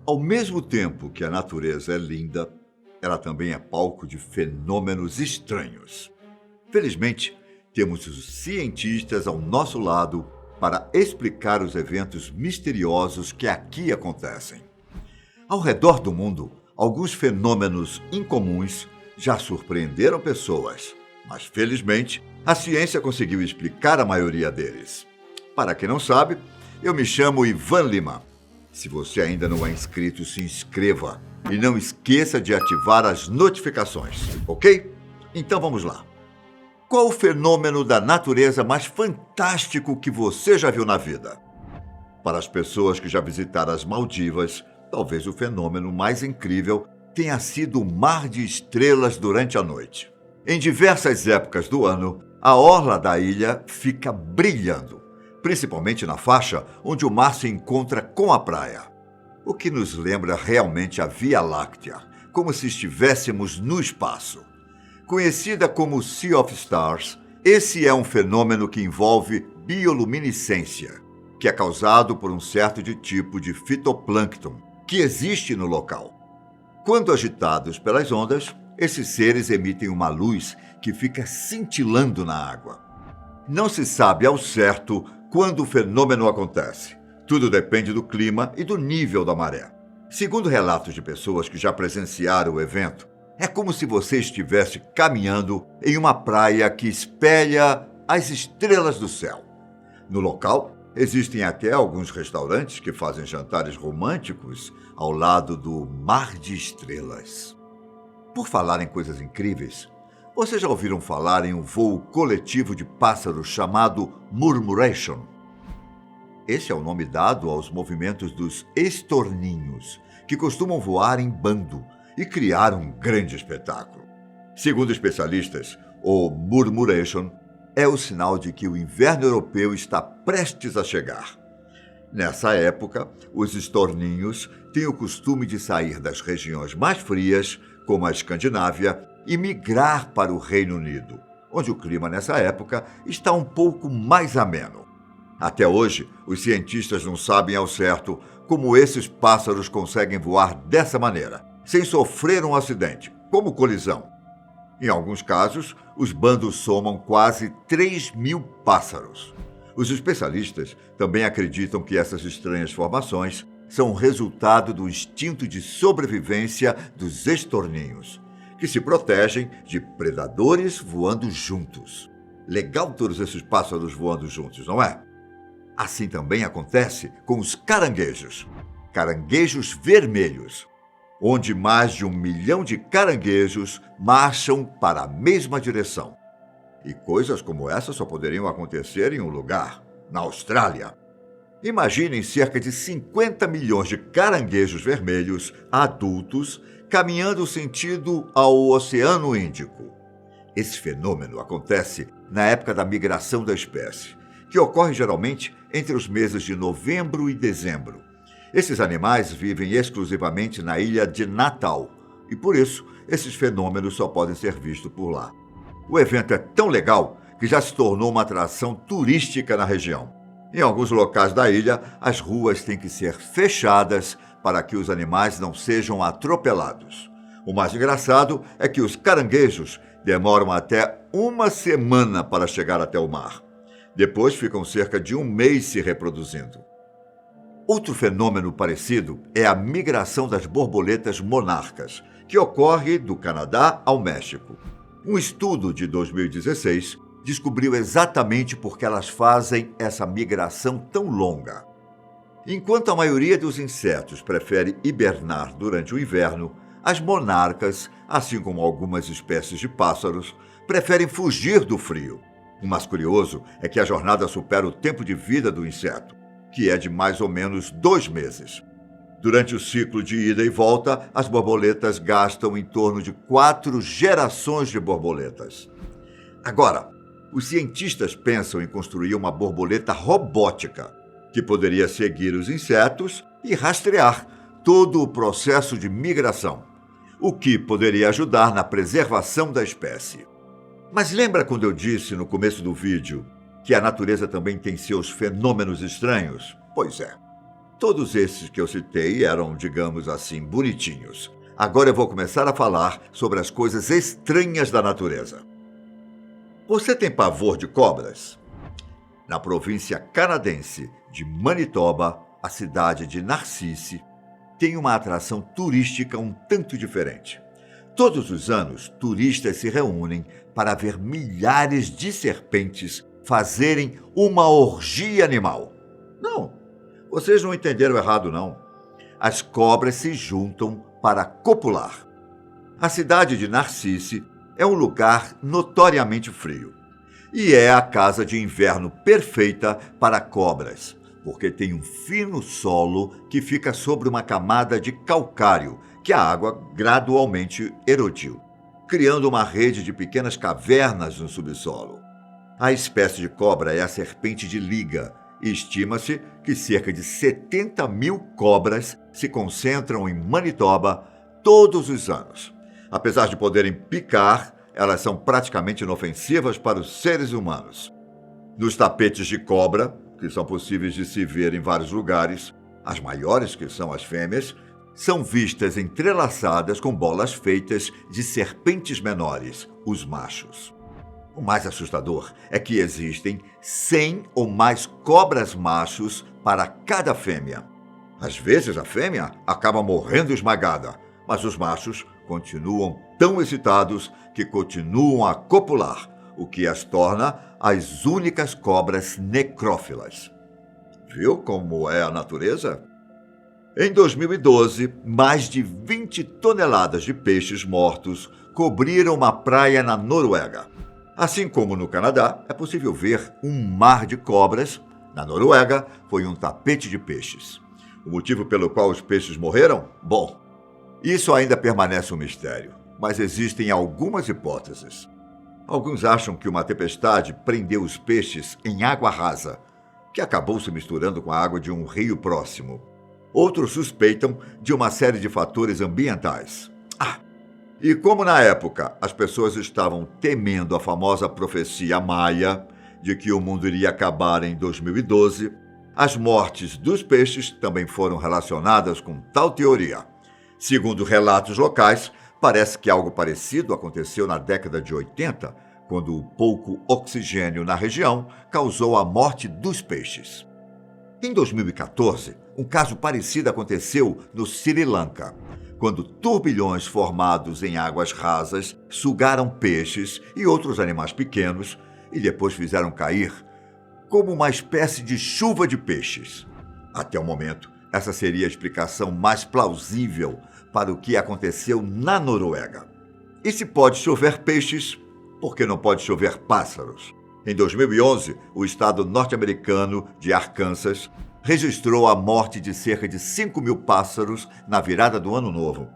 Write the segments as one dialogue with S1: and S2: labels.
S1: Ao mesmo tempo que a natureza é linda, ela também é palco de fenômenos estranhos. Felizmente, temos os cientistas ao nosso lado para explicar os eventos misteriosos que aqui acontecem. Ao redor do mundo, alguns fenômenos incomuns já surpreenderam pessoas, mas felizmente a ciência conseguiu explicar a maioria deles. Para quem não sabe, eu me chamo Ivan Lima. Se você ainda não é inscrito, se inscreva e não esqueça de ativar as notificações, ok? Então vamos lá. Qual o fenômeno da natureza mais fantástico que você já viu na vida? Para as pessoas que já visitaram as Maldivas, talvez o fenômeno mais incrível tenha sido o mar de estrelas durante a noite. Em diversas épocas do ano, a orla da ilha fica brilhando, principalmente na faixa onde o mar se encontra com a praia. O que nos lembra realmente a Via Láctea, como se estivéssemos no espaço. Conhecida como Sea of Stars, esse é um fenômeno que envolve bioluminescência, que é causado por um certo tipo de fitoplâncton que existe no local. Quando agitados pelas ondas, esses seres emitem uma luz que fica cintilando na água. Não se sabe ao certo quando o fenômeno acontece. Tudo depende do clima e do nível da maré. Segundo relatos de pessoas que já presenciaram o evento, é como se você estivesse caminhando em uma praia que espelha as estrelas do céu. No local, existem até alguns restaurantes que fazem jantares românticos ao lado do mar de estrelas. Por falar em coisas incríveis, vocês já ouviram falar em um voo coletivo de pássaros chamado Murmuration? Esse é o nome dado aos movimentos dos estorninhos, que costumam voar em bando e criar um grande espetáculo. Segundo especialistas, o Murmuration é o sinal de que o inverno europeu está prestes a chegar. Nessa época, os estorninhos têm o costume de sair das regiões mais frias, como a Escandinávia, e migrar para o Reino Unido, onde o clima nessa época está um pouco mais ameno. Até hoje, os cientistas não sabem ao certo como esses pássaros conseguem voar dessa maneira, sem sofrer um acidente, como colisão. Em alguns casos, os bandos somam quase 3.000 pássaros. Os especialistas também acreditam que essas estranhas formações são resultado do instinto de sobrevivência dos estorninhos, que se protegem de predadores voando juntos. Legal todos esses pássaros voando juntos, não é? Assim também acontece com os caranguejos vermelhos, onde mais de 1 milhão de caranguejos marcham para a mesma direção. E coisas como essa só poderiam acontecer em um lugar, na Austrália. Imaginem cerca de 50 milhões de caranguejos vermelhos adultos caminhando sentido ao Oceano Índico. Esse fenômeno acontece na época da migração da espécie, que ocorre geralmente entre os meses de novembro e dezembro. Esses animais vivem exclusivamente na ilha de Natal e, por isso, esses fenômenos só podem ser vistos por lá. O evento é tão legal que já se tornou uma atração turística na região. Em alguns locais da ilha, as ruas têm que ser fechadas para que os animais não sejam atropelados. O mais engraçado é que os caranguejos demoram até 1 semana para chegar até o mar. Depois ficam cerca de 1 mês se reproduzindo. Outro fenômeno parecido é a migração das borboletas monarcas, que ocorre do Canadá ao México. Um estudo de 2016 descobriu exatamente por que elas fazem essa migração tão longa. Enquanto a maioria dos insetos prefere hibernar durante o inverno, as monarcas, assim como algumas espécies de pássaros, preferem fugir do frio. O mais curioso é que a jornada supera o tempo de vida do inseto, que é de mais ou menos 2 meses. Durante o ciclo de ida e volta, as borboletas gastam em torno de 4 gerações de borboletas. Agora, os cientistas pensam em construir uma borboleta robótica, que poderia seguir os insetos e rastrear todo o processo de migração, o que poderia ajudar na preservação da espécie. Mas lembra quando eu disse no começo do vídeo que a natureza também tem seus fenômenos estranhos? Pois é. Todos esses que eu citei eram, digamos assim, bonitinhos. Agora eu vou começar a falar sobre as coisas estranhas da natureza. Você tem pavor de cobras? Na província canadense de Manitoba, a cidade de Narcisse tem uma atração turística um tanto diferente. Todos os anos, turistas se reúnem para ver milhares de serpentes fazerem uma orgia animal. Não, vocês não entenderam errado, não. As cobras se juntam para copular. A cidade de Narcisse é um lugar notoriamente frio e é a casa de inverno perfeita para cobras, porque tem um fino solo que fica sobre uma camada de calcário que a água gradualmente erodiu, criando uma rede de pequenas cavernas no subsolo. A espécie de cobra é a serpente de liga e estima-se que cerca de 70 mil cobras se concentram em Manitoba todos os anos. Apesar de poderem picar, elas são praticamente inofensivas para os seres humanos. Nos tapetes de cobra, que são possíveis de se ver em vários lugares, as maiores, que são as fêmeas, são vistas entrelaçadas com bolas feitas de serpentes menores, os machos. O mais assustador é que existem 100 ou mais cobras machos para cada fêmea. Às vezes a fêmea acaba morrendo esmagada, mas os machos continuam tão excitados que continuam a copular, o que as torna as únicas cobras necrófilas. Viu como é a natureza? Em 2012, mais de 20 toneladas de peixes mortos cobriram uma praia na Noruega. Assim como no Canadá, é possível ver um mar de cobras. Na Noruega, foi um tapete de peixes. O motivo pelo qual os peixes morreram? Bom, isso ainda permanece um mistério, mas existem algumas hipóteses. Alguns acham que uma tempestade prendeu os peixes em água rasa, que acabou se misturando com a água de um rio próximo. Outros suspeitam de uma série de fatores ambientais. E como na época as pessoas estavam temendo a famosa profecia maia de que o mundo iria acabar em 2012, as mortes dos peixes também foram relacionadas com tal teoria. Segundo relatos locais, parece que algo parecido aconteceu na década de 80, quando o pouco oxigênio na região causou a morte dos peixes. Em 2014, um caso parecido aconteceu no Sri Lanka, quando turbilhões formados em águas rasas sugaram peixes e outros animais pequenos e depois fizeram cair como uma espécie de chuva de peixes. Até o momento, essa seria a explicação mais plausível para o que aconteceu na Noruega. E se pode chover peixes, por que não pode chover pássaros? Em 2011, o estado norte-americano de Arkansas registrou a morte de cerca de 5 mil pássaros na virada do Ano Novo.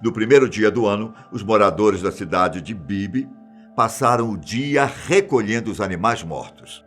S1: No primeiro dia do ano, os moradores da cidade de Bibi passaram o dia recolhendo os animais mortos.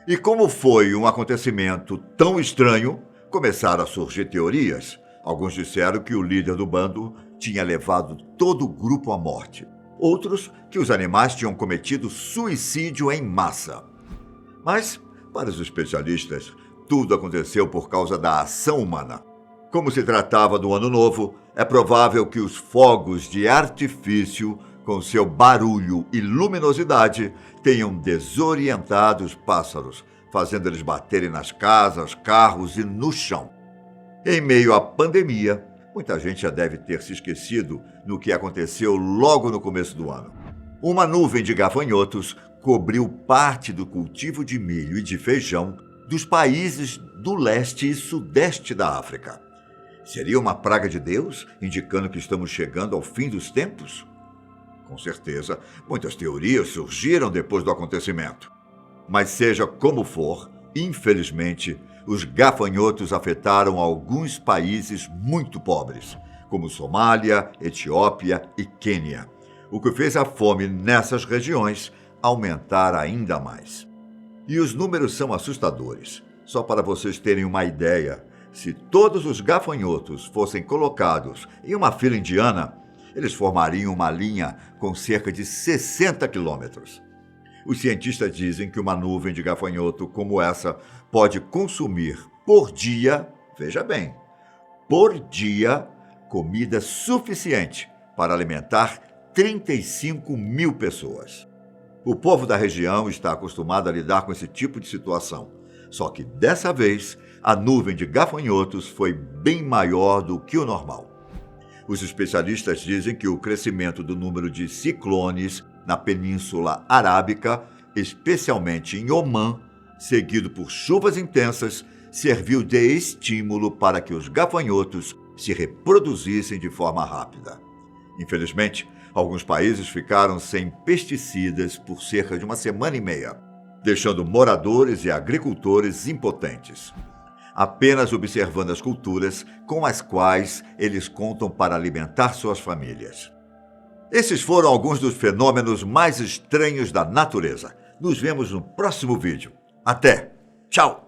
S1: E como foi um acontecimento tão estranho, começaram a surgir teorias. Alguns disseram que o líder do bando tinha levado todo o grupo à morte. Outros que os animais tinham cometido suicídio em massa. Mas, para os especialistas, tudo aconteceu por causa da ação humana. Como se tratava do Ano Novo, é provável que os fogos de artifício, com seu barulho e luminosidade, tenham desorientado os pássaros, fazendo eles baterem nas casas, carros e no chão. Em meio à pandemia, muita gente já deve ter se esquecido do que aconteceu logo no começo do ano. Uma nuvem de gafanhotos cobriu parte do cultivo de milho e de feijão dos países do leste e sudeste da África. Seria uma praga de Deus, indicando que estamos chegando ao fim dos tempos? Com certeza, muitas teorias surgiram depois do acontecimento. Mas seja como for, infelizmente, os gafanhotos afetaram alguns países muito pobres, como Somália, Etiópia e Quênia, o que fez a fome nessas regiões aumentar ainda mais. E os números são assustadores. Só para vocês terem uma ideia, se todos os gafanhotos fossem colocados em uma fila indiana, eles formariam uma linha com cerca de 60 quilômetros. Os cientistas dizem que uma nuvem de gafanhoto como essa pode consumir, por dia, veja bem, por dia, comida suficiente para alimentar 35 mil pessoas. O povo da região está acostumado a lidar com esse tipo de situação. Só que dessa vez, a nuvem de gafanhotos foi bem maior do que o normal. Os especialistas dizem que o crescimento do número de ciclones na Península Arábica, especialmente em Omã, seguido por chuvas intensas, serviu de estímulo para que os gafanhotos se reproduzissem de forma rápida. Infelizmente, alguns países ficaram sem pesticidas por cerca de uma semana e meia, deixando moradores e agricultores impotentes, apenas observando as culturas com as quais eles contam para alimentar suas famílias. Esses foram alguns dos fenômenos mais estranhos da natureza. Nos vemos no próximo vídeo. Até! Tchau!